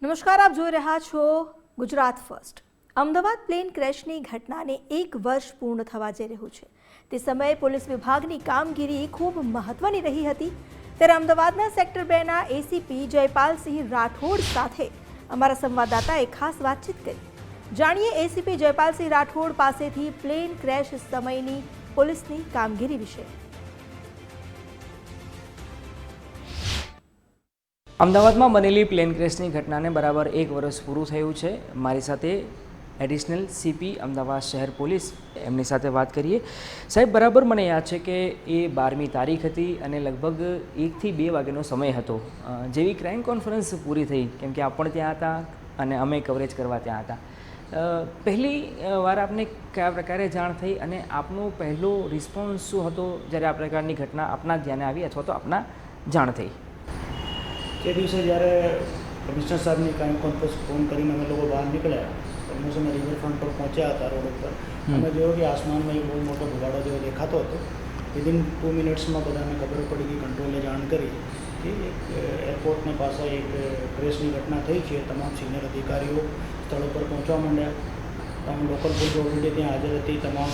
નમસ્કાર, આપ જોઈ રહ્યા છો ગુજરાત ફર્સ્ટ। અમદાવાદ પ્લેન ક્રેશની ઘટનાને 1 વર્ષ પૂર્ણ થવા જઈ રહ્યું છે। તે સમયે પોલીસ વિભાગની કામગીરી ખૂબ મહત્વની રહી હતી। ત્યારે અમદાવાદના સેક્ટર 2ના એસીપી જયપાલસિંહ રાઠોડ સાથે અમારા સંવાદદાતાએ ખાસ વાતચીત કરી। જાણીએ એસીપી જયપાલસિંહ રાઠોડ પાસેથી પ્લેન ક્રેશ સમયની પોલીસની કામગીરી વિશે। અમદાવાદમાં બનેલી પ્લેન ક્રેશની ઘટનાને બરાબર 1 વર્ષ પૂરું થયું છે। મારી સાથે એડિશનલ સીપી અમદાવાદ શહેર પોલીસ એમની સાથે વાત કરીએ। સાહેબ, બરાબર મને યાદ છે કે એ 12મી તારીખ હતી અને લગભગ 1 થી 2 વાગ્યાનો સમય હતો। જેવી ક્રાઇમ કોન્ફરન્સ પૂરી થઈ, કેમ કે આપ પણ ત્યાં હતા અને અમે કવરેજ કરવા ત્યાં હતા। પહેલી વાર આપને કયા પ્રકારે જાણ થઈ અને આપનો પહેલો રિસ્પોન્સ શું હતો જ્યારે આ પ્રકારની ઘટના આપના ધ્યાને આવી અથવા તો આપના જાણ થઈ? તે દિવસે જ્યારે કમિશનર સાહેબની ક્રાઇમ કોન્ફરન્સ ફોન કરીને અમે લોકો બહાર નીકળ્યા, ઓલમોસ્ટ અમે રિવરફ્રન્ટ પર પહોંચ્યા હતા રોડ ઉપર। અમે જોયું કે આસમાનમાં એક બહુ મોટો ભૂગાડો જેવો દેખાતો હતો। વિધિન 2 મિનિટ્સમાં બધાને ખબર પડી ગઈ, કંટ્રોલે જાણ કરી કે એરપોર્ટને પાસે એક ક્રેશની ઘટના થઈ છે। તમામ સિનિયર અધિકારીઓ સ્થળ ઉપર પહોંચવા માંડ્યા। તમામ લોકલ પોલીસ ઓલરેડી ત્યાં હાજર હતી। તમામ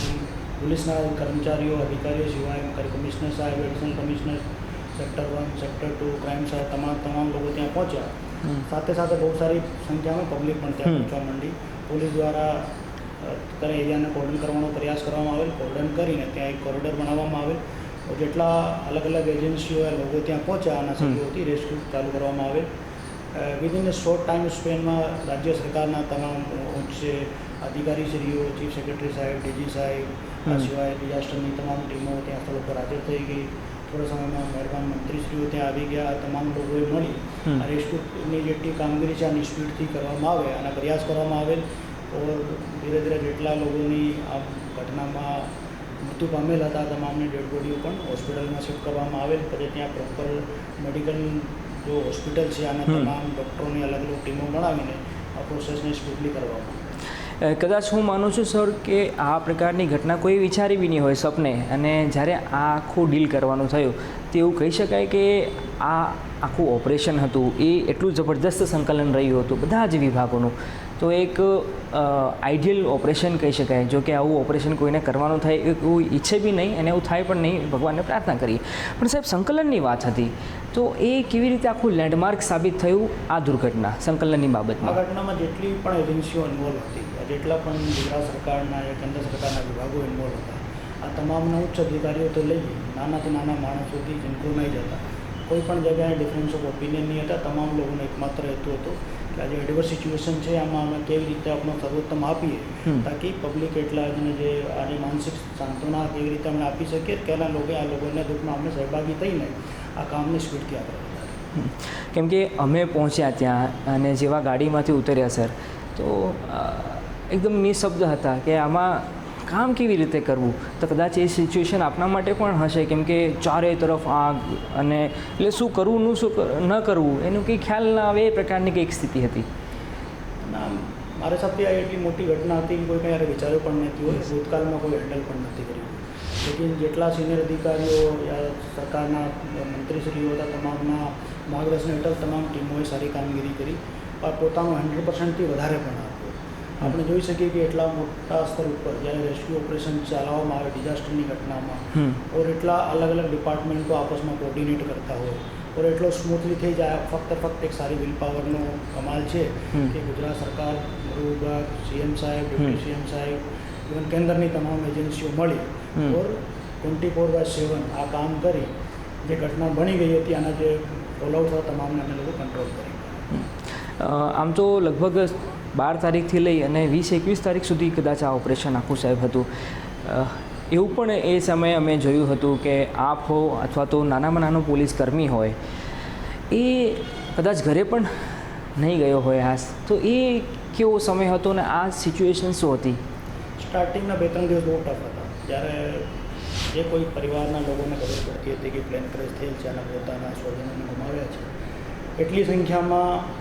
પોલીસના કર્મચારીઓ, અધિકારીઓ સિવાય કમિશનર સાહેબ, additional commissioner sector 1, sector 2, crime સાહેબ, તમામ લોકો ત્યાં પહોંચ્યા। સાથે સાથે બહુ સારી સંખ્યામાં પબ્લિક પણ ત્યાં પહોંચવા માંડી। પોલીસ દ્વારા એરિયાને કોર્ડન કરવાનો પ્રયાસ કરવામાં આવેલ। કોર્ડન કરીને ત્યાં એક કોરિડોર બનાવવામાં આવેલ। જેટલા અલગ અલગ એજન્સીઓ લોકો ત્યાં પહોંચ્યા આના સહયોગથી રેસ્ક્યુ ચાલુ કરવામાં આવેલ। વિધિન એ શોર્ટ ટાઈમ સ્પેનમાં રાજ્ય સરકારના તમામ ઉચ્ચ અધિકારીશ્રીઓ, ચીફ સેક્રેટરી સાહેબ, ડીજી સાહેબ, આ સિવાય ડિઝાસ્ટરની તમામ ટીમો ત્યાં સ્થળ પર હાજર થઈ ગઈ। થોડા સમયમાં મહેરબાન મંત્રીશ્રીઓ ત્યાં આવી ગયા। તમામ લોકોએ મળી આ રેસ્ક્યુની જેટલી કામગીરી છે આની સ્પીડથી કરવામાં આવે અને પ્રયાસ કરવામાં આવેલ। ઓર ધીરે ધીરે જેટલા લોકોની આ ઘટનામાં મૃત્યુ પામેલ હતા તમામની ડેડ બોડીઓ પણ હોસ્પિટલમાં શિફ્ટ કરવામાં આવેલ। પછી ત્યાં પ્રોપર મેડિકલ જો હોસ્પિટલ છે આના તમામ ડૉક્ટરોની અલગ અલગ ટીમો બનાવીને આ પ્રોસેસને સ્પીડલી કરવામાં આવે। કદાચ હું માનું છું સર કે આ પ્રકારની ઘટના કોઈ વિચારી બી નહીં હોય સપને, અને જ્યારે આ આખું ડીલ કરવાનું થયું તો એવું કહી શકાય કે આ આખું ઓપરેશન હતું એ એટલું જબરદસ્ત સંકલન રહ્યું હતું બધા જ વિભાગોનું। તો એક આઈડિયલ ઓપરેશન કહી શકાય। જો કે આવું ઓપરેશન કોઈને કરવાનું થાય એ કોઈ ઈચ્છે બી નહીં અને એવું થાય પણ નહીં, ભગવાનને પ્રાર્થના કરીએ। પણ સાહેબ, સંકલનની વાત હતી તો એ કેવી રીતે આખું લેન્ડમાર્ક સાબિત થયું આ દુર્ઘટના સંકલનની બાબતમાં? આ ઘટનામાં જેટલી પણ એજન્સીઓ ઇન્વોલ્વ હતી, જેટલા પણ ગુજરાત સરકારના કે કેન્દ્ર સરકારના વિભાગો ઇન્વોલ્વ હતા, આ તમામના ઉચ્ચ અધિકારીઓથી લઈ નાનાથી નાના માણસોથી સિન્ક્રોનાઇઝ હતા। કોઈ પણ જગ્યાએ ડિફરન્સ ઓફ ઓપિનિયન નહીં હતા। તમામ લોકોનો એકમાત્ર હેતુ હતો કે આજે એડવર્સ સિચ્યુએશન છે આમાં અમે કેવી રીતે આપણો સર્વોત્તમ આપીએ તાકી પબ્લિક એટલા જે આજે માનસિક સાંત્વના કેવી રીતે અમે આપી શકીએ કે આ લોકોને દુઃખમાં અમે સહભાગી થઈને આ કામને સ્પીડથી આગળ વધારીએ। કેમ કે અમે પહોંચ્યા ત્યાં અને જેવા ગાડીમાંથી ઉતર્યા સર, તો એકદમ નિશબ્દ હતા કે આમાં કામ કેવી રીતે કરવું। તો કદાચ એ સિચ્યુએશન આપના માટે પણ હશે, કેમ કે ચારે તરફ આગ અને એટલે શું કરવું શું ન કરવું એનું કંઈ ખ્યાલ ના આવે એ પ્રકારની કંઈક સ્થિતિ હતી। ના, મારા હિસાબથી આ એટલી મોટી ઘટના હતી કે કોઈ કંઈ વિચાર્યું પણ નથી હોય, ભૂતકાળમાં કોઈ હેન્ડલ પણ નથી કર્યું। લેકિન જેટલા સિનિયર અધિકારીઓ યા સરકારના મંત્રીશ્રીઓ હતા તમામના માર્ગદર્શન હેઠળ તમામ ટીમોએ સારી કામગીરી કરી અને પોતાનું 100%થી વધારે પણ આપ્યું। આપણે જોઈ શકીએ કે એટલા મોટા સ્તર ઉપર જ્યારે રેસ્ક્યુ ઓપરેશન ચલાવવામાં આવે ડિઝાસ્ટરની ઘટનામાં ઓર એટલા અલગ અલગ ડિપાર્ટમેન્ટો આપસમાં કોર્ડિનેટ કરતા હોય ઓર એટલો સ્મૂથલી થઈ જાય, ફક્ત એક સારી વિલ પાવરનો કમાલ છે કે ગુજરાત સરકાર, ગૃહ વિભાગ, સીએમ સાહેબ, ડેપ્યુટી સીએમ સાહેબ, ઇવન કેન્દ્રની તમામ એજન્સીઓ મળી ઓર 24/7 આ કામ કરી જે ઘટના બની ગઈ હતી આના જે ફોલોઆઉટ થતા તમામને અમે લોકો કંટ્રોલ કરી। આમ તો લગભગ 12 તારીખથી લઈ અને 20-21 તારીખ સુધી કદાચ આ ઓપરેશન આખું સાહેબ હતું। એવું પણ એ સમયે અમે જોયું હતું કે આપ હો અથવા તો નાનામાં નાનો પોલીસ કર્મી હોય એ કદાચ ઘરે પણ નહીં ગયો હોય આ, તો એ કેવો સમય હતો ને આ સિચ્યુએશન શું હતી? સ્ટાર્ટિંગના 2-3 દિવસ બહુ ટફ હતા। જ્યારે જે કોઈ પરિવારના લોકોને ખબર પડતી હતી કે પ્લેન ક્રેશ થયેલ છે અને પોતાના સ્વજનોને ગુમાવ્યા છે, એટલી સંખ્યામાં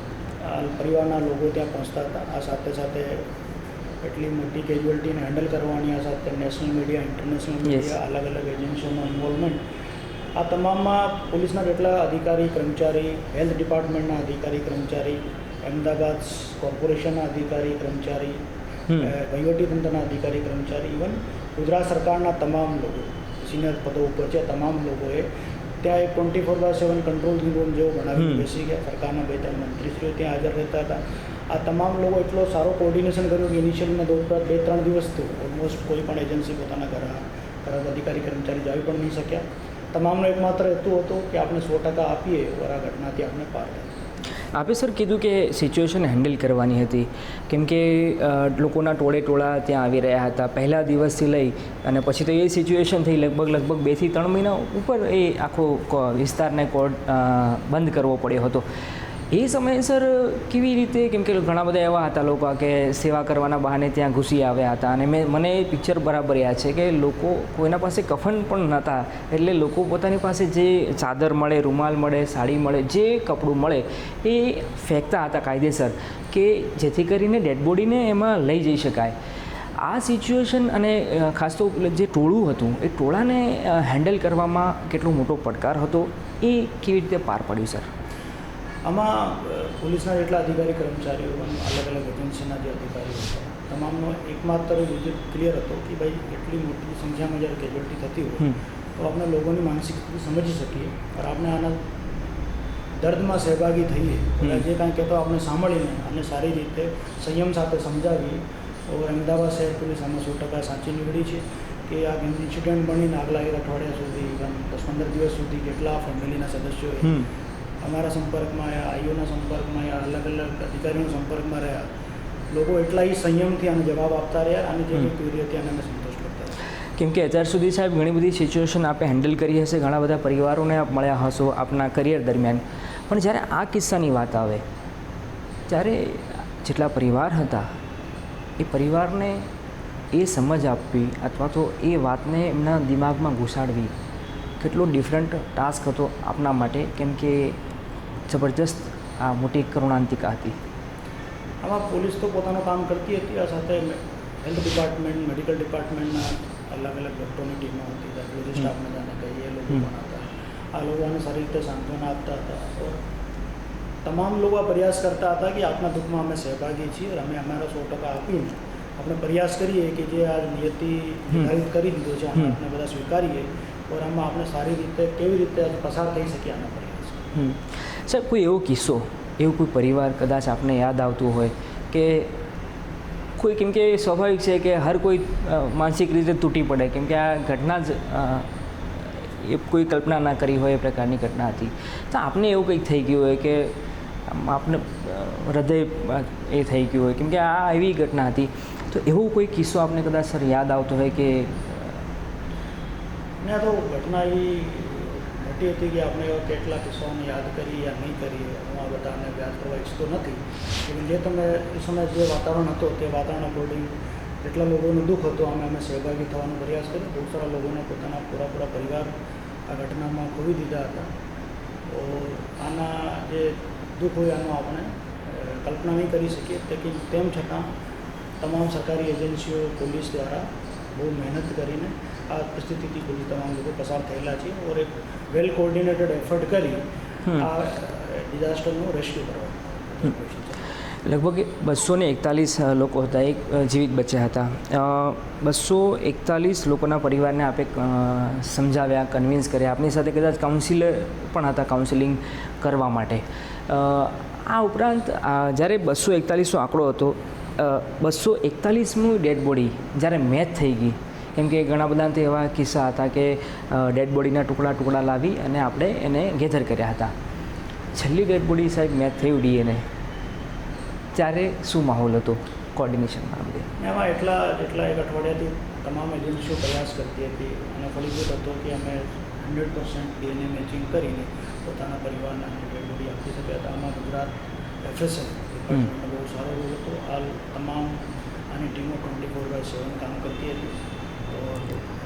પરિવારના લોકો ત્યાં પહોંચતા હતા। આ સાથે સાથે એટલી મોટી કેઝ્યુઅલ્ટીને હેન્ડલ કરવાની, આ સાથે નેશનલ મીડિયા, ઇન્ટરનેશનલ મીડિયા, અલગ અલગ એજન્સીઓનો ઇન્વોલ્વમેન્ટ, આ તમામમાં પોલીસના જેટલા અધિકારી કર્મચારી, હેલ્થ ડિપાર્ટમેન્ટના અધિકારી કર્મચારી, અમદાવાદ કોર્પોરેશનના અધિકારી કર્મચારી, વહીવટીતંત્રના અધિકારી કર્મચારી, ઇવન ગુજરાત સરકારના તમામ લોકો સિનિયર પદો ઉપર છે, તમામ લોકોએ ત્યાં એક 24/7 કંટ્રોલ રૂમ જેવો બનાવીને બેસી ગયા. સરકારના 2-3 મંત્રીશ્રીઓ ત્યાં હાજર રહેતા હતા. આ તમામ લોકો એટલો સારો કોર્ડિનેશન કર્યું કે ઇનિશિયલમાં 2-3 દિવસ તો ઓલમોસ્ટ કોઈ પણ એજન્સી પોતાના ઘર અધિકારી કર્મચારી જાવી પણ નહીં શક્યા. તમામનો એકમાત્ર હેતુ હતો કે આપણે 100% આપીએ और આ ઘટનાથી આપણે પાર થાય. આપે સર કીધું કે સિચ્યુએશન હેન્ડલ કરવાની હતી, કેમ કે લોકોના ટોળા ત્યાં આવી રહ્યા હતા પહેલા દિવસથી લઈ, અને પછી તો એ સિચ્યુએશન થઈ લગભગ 2 થી 3 મહિના ઉપર એ આખો વિસ્તારને બંધ કરવો પડ્યો હતો. એ સમયે સર કેવી રીતે, કેમ કે ઘણા બધા એવા હતા લોકો કે સેવા કરવાના બહાને ત્યાં ઘૂસી આવ્યા હતા, અને મને એ પિક્ચર બરાબર યાદ છે કે લોકો કોઈના પાસે કફન પણ નહોતા, એટલે લોકો પોતાની પાસે જે ચાદર મળે, રૂમાલ મળે, સાડી મળે, જે કપડું મળે એ ફેંકતા હતા કાયદેસર, કે જેથી કરીને ડેડ બોડીને એમાં લઈ જઈ શકાય. આ સિચ્યુએશન અને ખાસ તો જે ટોળું હતું એ ટોળાને હેન્ડલ કરવામાં કેટલો મોટો પડકાર હતો, એ કેવી રીતે પાર પડ્યું સર? આમાં પોલીસના જેટલા અધિકારી કર્મચારીઓ પણ અલગ એજન્સીના જે અધિકારીઓ હતા, તમામનો એકમાત્ર વિઝિટ ક્લિયર હતો કે ભાઈ એટલી મોટી સંખ્યામાં જ્યારે કેજ્યુઅલ્ટી થતી હોય તો આપણે લોકોની માનસિક સ્થિતિ સમજી શકીએ અને આપણે આના દર્દમાં સહભાગી થઈએ. જે કાંઈ કહેતો આપણે સાંભળીને અને સારી રીતે સંયમ સાથે સમજાવીએ. તો અમદાવાદ શહેર પોલીસ આમાં 100% સાચી નીવડી છે કે આ ઇન્સિડન્ટ બનીને આગલા 1 અઠવાડિયા સુધી, 10-15 દિવસ સુધી કેટલા ફેમિલીના સદસ્યોએ અમારા સંપર્કમાં આવ્યા, આઈઓના સંપર્કમાં આવ્યા, અલગ અધિકારીઓના સંપર્કમાં રહ્યા. લોકો એટલા સંયમથી આનો જવાબ આપતા રહ્યા અને જે ક્વેરી હતી અને અમે સંતોષ કરતા રહ્યા. કેમ કે અત્યાર સુધી સાહેબ ઘણી બધી સિચ્યુએશન આપણે હેન્ડલ કરી હશે, ઘણા બધા પરિવારોને આપ મળ્યા હશો આપના કરિયર દરમિયાન, પણ જ્યારે આ કિસ્સાની વાત આવે ત્યારે જેટલા પરિવાર હતા એ પરિવારને એ સમજ આપવી અથવા તો એ વાતને એમના દિમાગમાં ઘુસાડવી કેટલો ડિફરન્ટ ટાસ્ક હતો આપના માટે, કેમ કે જબરજસ્ત આ મોટી કરુણાંતિકા હતી. આમાં પોલીસ તો પોતાનું કામ કરતી હતી, આ સાથે હેલ્થ ડિપાર્ટમેન્ટ, મેડિકલ ડિપાર્ટમેન્ટના અલગ ડૉક્ટરોની ટીમો હતી, રેડિયોલોજિસ્ટ આપણે જાણે કહીએ એ લોકો પણ હતા. આ લોકોને સારી રીતે સાંત્વના આપતા હતા. તો તમામ લોકો આ પ્રયાસ કરતા હતા કે આપના દુઃખમાં અમે સહભાગી છીએ અને અમે અમારા 100% આપીને આપણે પ્રયાસ કરીએ કે જે આ નિયતિ નિર્ધારિત કરી દીધો છે આને આપણે બધા સ્વીકારીએ और આમાં આપણે સારી રીતે કેવી રીતે પસાર થઈ શકીએ આના પ્રયાસ. સાહેબ કોઈ એવો કિસ્સો, એવું કોઈ પરિવાર કદાચ આપને યાદ આવતું હોય કે કોઈ, કેમ કે સ્વાભાવિક છે કે હર કોઈ માનસિક રીતે તૂટી પડે, કેમ કે આ ઘટના જ એ કોઈ કલ્પના ના કરી હોય એ પ્રકારની ઘટના હતી, તો આપને એવું કંઈક થઈ ગયું હોય કે આપને હૃદય એ થઈ ગયું હોય, કેમ કે આ એવી ઘટના હતી, તો એવો કોઈ કિસ્સો આપને કદાચ સર યાદ આવતો હોય કે? ને તો ઘટના એવી મોટી હતી કે આપણે એવા કેટલા કિસ્સાઓને યાદ કરી યા નહીં કરી, હું આ બધાને યાદ કરવા ઈચ્છતો નથી. લેકિન જે તમે એ સમયે જે વાતાવરણ હતો તે વાતાવરણ અકોર્ડિંગ જેટલા લોકોનું દુઃખ હતું અમે સહભાગી થવાનો પ્રયાસ કર્યો. બહુ સારા લોકોને પોતાના પૂરા પરિવાર આ ઘટનામાં ખોવી દીધા હતા. તો આના જે દુઃખ હોય આનો આપણે કલ્પના નહીં કરી શકીએ. તેમ છતાં તમામ સરકારી એજન્સીઓ, પોલીસ દ્વારા બહુ મહેનત કરીને આ પરિસ્થિતિથી પોલીસ તમામ લોકો પસાર થયેલા છે ઓર એક વેલ કોર્ડિનેટેડ એફર્ટ કરી આ ડિઝાસ્ટરનું રેસ્ક્યુ કરવા. લગભગ 241 લોકો હતા, એક જીવિત બચ્યા હતા. 241 લોકોના પરિવારને આપે સમજાવ્યા, કન્વિન્સ કર્યા, આપની સાથે કદાચ કાઉન્સિલર પણ હતા કાઉન્સિલિંગ કરવા માટે. આ ઉપરાંત જ્યારે 241નો આંકડો હતો, 241મું ડેડ બોડી જ્યારે મેચ થઈ ગઈ, કેમ કે ઘણા બધા એવા કિસ્સા હતા કે ડેડ બોડીના ટુકડા લાવી અને આપણે એને ગેધર કર્યા હતા. છેલ્લી ડેડ બોડી સાહેબ મેચ થયું ડીએનએ, ત્યારે શું માહોલ હતો કોર્ડિનેશનમાં? એમાં જેટલા એક અઠવાડિયાથી તમામ એજન્સીઓ પ્રયાસ કરતી હતી અને ફળીભૂત હતો કે અમે 100% ડીએનએ મેચિંગ કરીને પોતાના પરિવારને ડેડ બોડી આપી શક્યા હતા. આમાં ગુજરાત એફએસએલ ડિપાર્ટમેન્ટનો બહુ સારો રોલ હતો. હાલ તમામ આની ટીમો 24/7 કામ કરતી હતી. તો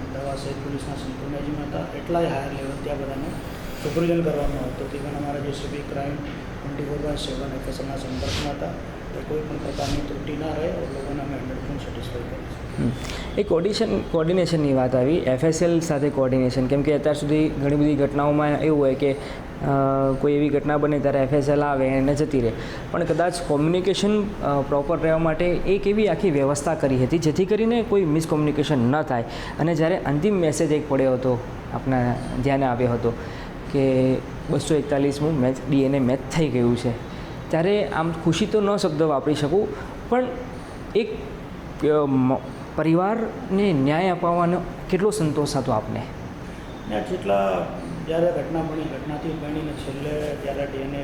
અમદાવાદ શહેર પોલીસના સંપૂર્ણજીમાં હતા, એટલાય હાયર લેવલ ત્યાં બધાને સુપરવિઝન કરવામાં આવતું હતું. પણ અમારા જેસીબી ક્રાઇમ 24/7 એફએસએલના સંપર્કમાં હતા. તો કોઈ પણ પ્રકારની ત્રુટિ ના રહે और લોકોને અમે 100% સેટિસ્ફાઈ કરીશું. એ કોર્ડિનેશનની વાત આવી, એફએસએલ સાથે કોર્ડિનેશન, કેમ કે અત્યાર સુધી ઘણી બધી ઘટનાઓમાં એવું હોય કે કોઈ એવી ઘટના બને ત્યારે FSL આવે અને જતી રહે, પણ કદાચ કોમ્યુનિકેશન પ્રોપર રહેવા માટે એક એવી આખી વ્યવસ્થા કરી હતી જેથી કરીને કોઈ મિસકોમ્યુનિકેશન ન થાય. અને જ્યારે અંતિમ મેસેજ એક પડ્યો હતો, આપણા ધ્યાને આવ્યો હતો કે 241મું મેચ DNA મેચ થઈ ગયું છે, ત્યારે આમ ખુશી તો ન શબ્દ વાપરી શકું, પણ એક પરિવારને ન્યાય અપાવવાનો કેટલો સંતોષ હતો આપને? ને જેટલા જ્યારે ઘટનાથી બનીને છેલ્લે જ્યારે DNA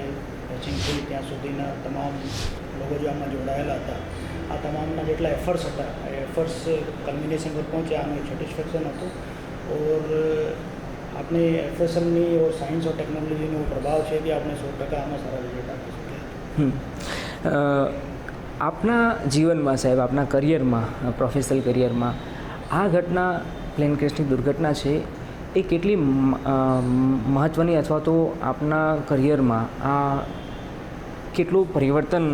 મેચિંગ થઈ ત્યાં સુધીના તમામ લોકો જે આમાં જોડાયેલા હતા, આ તમામના જેટલા એફર્ટ્સ હતા એ એફર્ટ્સ કલ્મિનેશન પર પહોંચ્યા અને સેટિસ્ફેક્શન હતું. ઓર આપણે FSLની और સાયન્સ और ટેકનોલોજીનો પ્રભાવ છે કે આપણે 100% આમાં સારા રિઝલ્ટ આપી શકીએ. આપના જીવનમાં સાહેબ, આપના કરિયરમાં, પ્રોફેશનલ કરિયરમાં આ ઘટના પ્લેન ક્રેશની દુર્ઘટના છે એ કેટલી મહત્ત્વની અથવા તો આપના કરિયરમાં આ કેટલું પરિવર્તન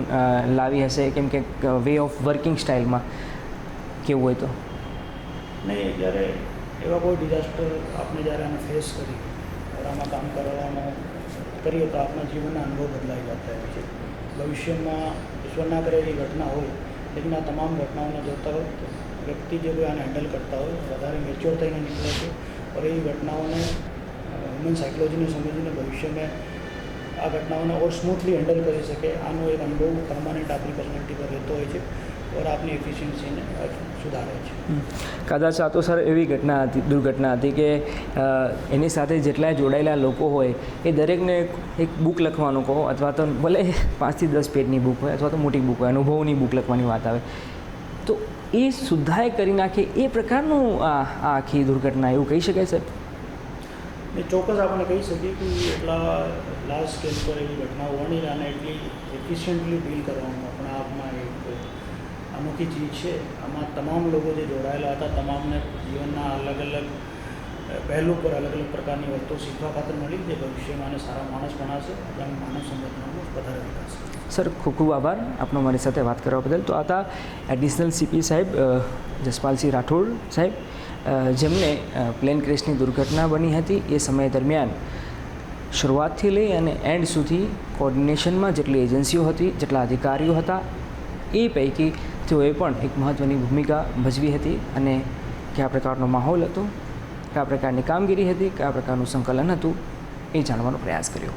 લાવી હશે, કેમ કે વે ઓફ વર્કિંગ સ્ટાઇલમાં કેવું હોય તો? નહીં, જ્યારે એવા કોઈ ડિઝાસ્ટર આપણે જ્યારે આને ફેસ કરી और આમાં કામ કરવાનો કરીએ તો આપણા જીવનના અનુભવ બદલાઈ જતા હોય છે. ભવિષ્યમાં ઈશ્વર ના કરે એવી ઘટના હોય, લેકિન આ તમામ ઘટનાઓને જોતા હોય તો વ્યક્તિ જે કોઈ આને હેન્ડલ કરતા હોય વધારે મેચ્યોર થઈને નીકળે છે और એ ઘટનાઓને હ્યુમન સાયકોલોજીને સમજીને ભવિષ્યમાં આ ઘટનાઓને ઓર સ્મૂથલી હેન્ડલ કરી શકે. આનો એક અનુભવ પરમાનન્ટ આપણી પર્સનાલિટી પર રહેતો હોય છે और આપની એફિશિયન્સીને સુધારે છે. કદાચ આ તો સર એવી દુર્ઘટના હતી કે એની સાથે જેટલા જોડાયેલા લોકો હોય એ દરેકને એક બુક લખવાનું કહો, અથવા તો ભલે 5 થી 10 પેજની બુક હોય અથવા તો મોટી બુક હોય, અનુભવની બુક લખવાની વાત આવે તો એ સુધાય કરી નાખે એ પ્રકારનું આ આખી દુર્ઘટના, એવું કહી શકાય સર? ને ચોક્કસ આપણે કહી શકીએ કે એટલા લાર્જ સ્કેલ પર એવી ઘટનાઓ બની અને એટલી એફિશિયન્ટલી ડીલ કરવાનું આપણા આપમાં એક અનોખી ચીજ છે. આમાં તમામ લોકો જે જોડાયેલા હતા તમામને જીવનના અલગ અલગ પહેલું પર અલગ અલગ પ્રકારની વસ્તુઓ શીખવા ખાતર મળી, જે ભવિષ્યમાં આને સારા માણસ બનાવશે અને માનવ સંગઠનનો વધારે વિકાસ. સર, ખૂબ ખૂબ આભાર આપનો મારી સાથે વાત કરવા બદલ. તો આ હતા એડિશનલ CP સાહેબ જસપાલસિંહ રાઠોડ સાહેબ, જેમને પ્લેન ક્રેશની દુર્ઘટના બની હતી એ સમય દરમિયાન શરૂઆતથી લઈ અને એન્ડ સુધી કોર્ડિનેશનમાં જેટલી એજન્સીઓ હતી, જેટલા અધિકારીઓ હતા, એ પૈકી તેઓએ પણ એક મહત્ત્વની ભૂમિકા ભજવી હતી. અને કયા પ્રકારનો માહોલ હતો, કયા પ્રકારની કામગીરી હતી, કયા પ્રકારનું સંકલન હતું, એ જાણવાનો પ્રયાસ કર્યો.